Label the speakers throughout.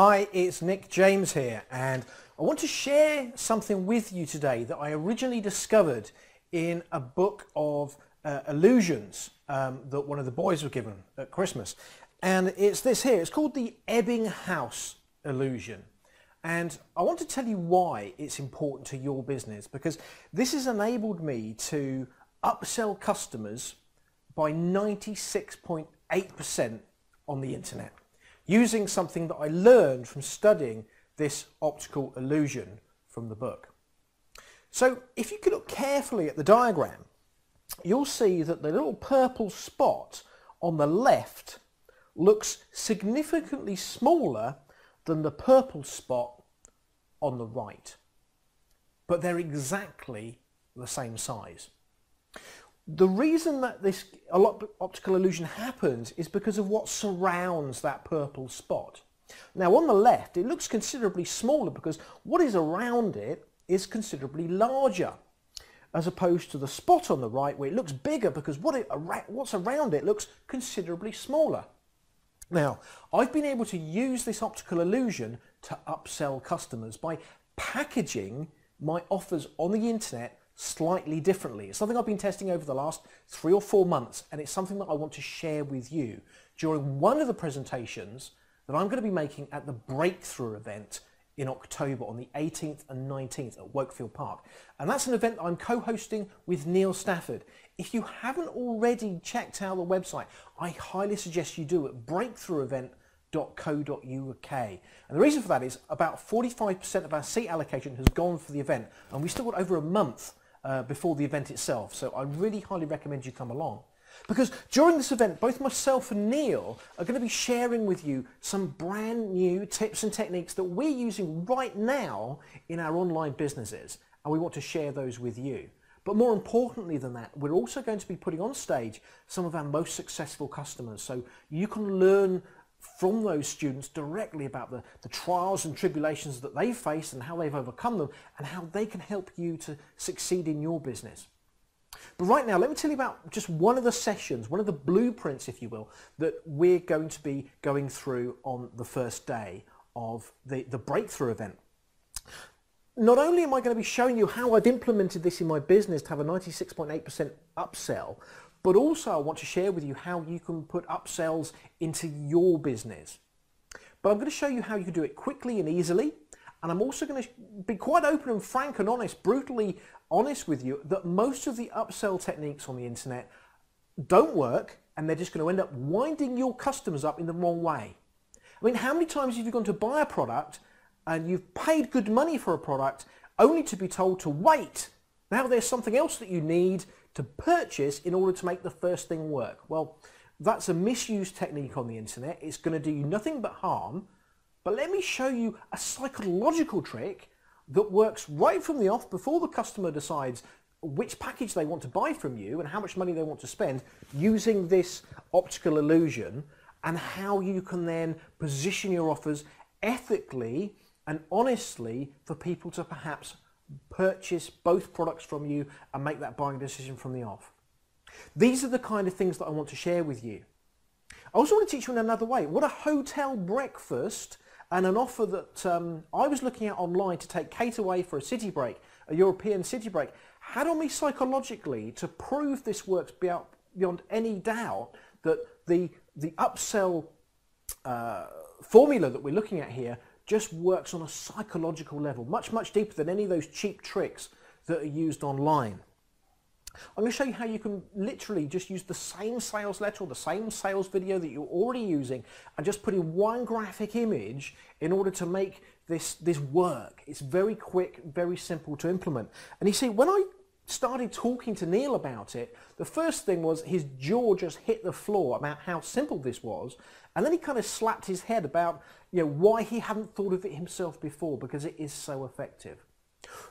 Speaker 1: Hi, it's Nick James here, and I want to share something with you today that I originally discovered in a book of illusions that one of the boys were given at Christmas. And it's this here. It's called the Ebbinghuas illusion. And I want to tell you why it's important to your business, because this has enabled me to upsell customers by 96.8% on the internet, using something that I learned from studying this optical illusion from the book. So if you can look carefully at the diagram, you'll see that the little purple spot on the left looks significantly smaller than the purple spot on the right, but they're exactly the same size. The reason that this optical illusion happens is because of what surrounds that purple spot. Now on the left it looks considerably smaller because what is around it is considerably larger, as opposed to the spot on the right where it looks bigger because what's around it looks considerably smaller. Now, I've been able to use this optical illusion to upsell customers by packaging my offers on the internet slightly differently. It's something I've been testing over the last 3 or 4 months, and it's something that I want to share with you during one of the presentations that I'm going to be making at the Breakthrough event in October on the 18th and 19th at Wakefield Park. And that's an event I'm co-hosting with Neil Stafford. If you haven't already checked out the website, I highly suggest you do at breakthroughevent.co.uk. And the reason for that is about 45% of our seat allocation has gone for the event, and we still got over a month before the event itself. So I really highly recommend you come along, because during this event both myself and Neil are going to be sharing with you some brand new tips and techniques that we're using right now in our online businesses, and we want to share those with you. But more importantly than that, we're also going to be putting on stage some of our most successful customers, so you can learn from those students directly about the trials and tribulations that they've faced and how they've overcome them, and how they can help you to succeed in your business. But right now, let me tell you about just one of the sessions, one of the blueprints, if you will, that we're going to be going through on the first day of the Breakthrough event. Not only am I going to be showing you how I've implemented this in my business to have a 96.8% upsell, but also I want to share with you how you can put upsells into your business. But I'm going to show you how you can do it quickly and easily. And I'm also going to be quite open and frank and honest, brutally honest with you, that most of the upsell techniques on the internet don't work, and they're just going to end up winding your customers up in the wrong way. I mean, how many times have you gone to buy a product and you've paid good money for a product only to be told to wait? Now there's something else that you need to purchase in order to make the first thing work. Well, that's a misused technique on the internet. It's going to do you nothing but harm. But let me show you a psychological trick that works right from the off before the customer decides which package they want to buy from you and how much money they want to spend, using this optical illusion, and how you can then position your offers ethically and honestly for people to perhaps purchase both products from you and make that buying decision from the off. These are the kind of things that I want to share with you. I also want to teach you in another way what a hotel breakfast and an offer that I was looking at online to take Kate away for a city break, a European city break, had on me psychologically to prove this works beyond any doubt, that the upsell formula that we're looking at here just works on a psychological level, much, much deeper than any of those cheap tricks that are used online. I'm going to show you how you can literally just use the same sales letter or the same sales video that you're already using and just put in one graphic image in order to make this work. It's very quick, very simple to implement. And you see, when I started talking to Neil about it, the first thing was his jaw just hit the floor about how simple this was, and then he kind of slapped his head about why he hadn't thought of it himself before, because it is so effective.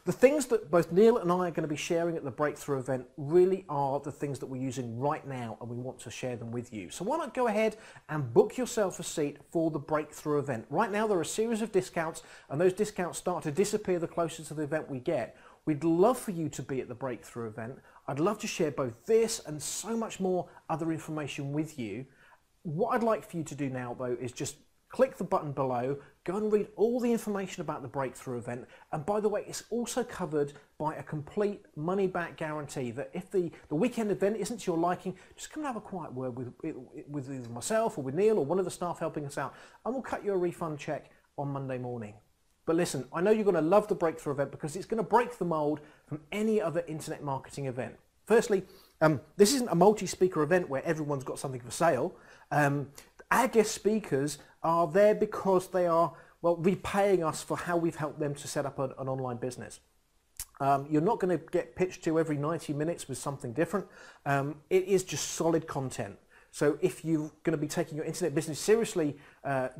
Speaker 1: The things that both Neil and I are going to be sharing at the Breakthrough event really are the things that we're using right now, and we want to share them with you. So why not go ahead and book yourself a seat for the Breakthrough event. Right now there are a series of discounts, and those discounts start to disappear the closer to the event we get. We'd love for you to be at the Breakthrough event. I'd love to share both this and so much more other information with you. What I'd like for you to do now, though, is just click the button below, go and read all the information about the breakthrough event. And by the way, it's also covered by a complete money-back guarantee that if the weekend event isn't to your liking, just come and have a quiet word with either myself or with Neil or one of the staff helping us out, and we'll cut you a refund check on Monday morning. But listen, I know you're going to love the breakthrough event because it's going to break the mold from any other internet marketing event. Firstly, this isn't a multi-speaker event where everyone's got something for sale. Our guest speakers are there because they are, well, repaying us for how we've helped them to set up an online business. You're not going to get pitched to every 90 minutes with something different. It is just solid content. So if you're going to be taking your internet business seriously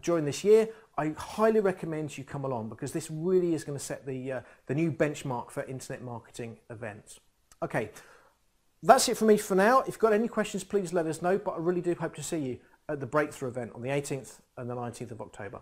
Speaker 1: during this year, I highly recommend you come along because this really is going to set the new benchmark for internet marketing events. Okay, that's it for me for now. If you've got any questions, please let us know, but I really do hope to see you at the breakthrough event on the 18th and the 19th of October.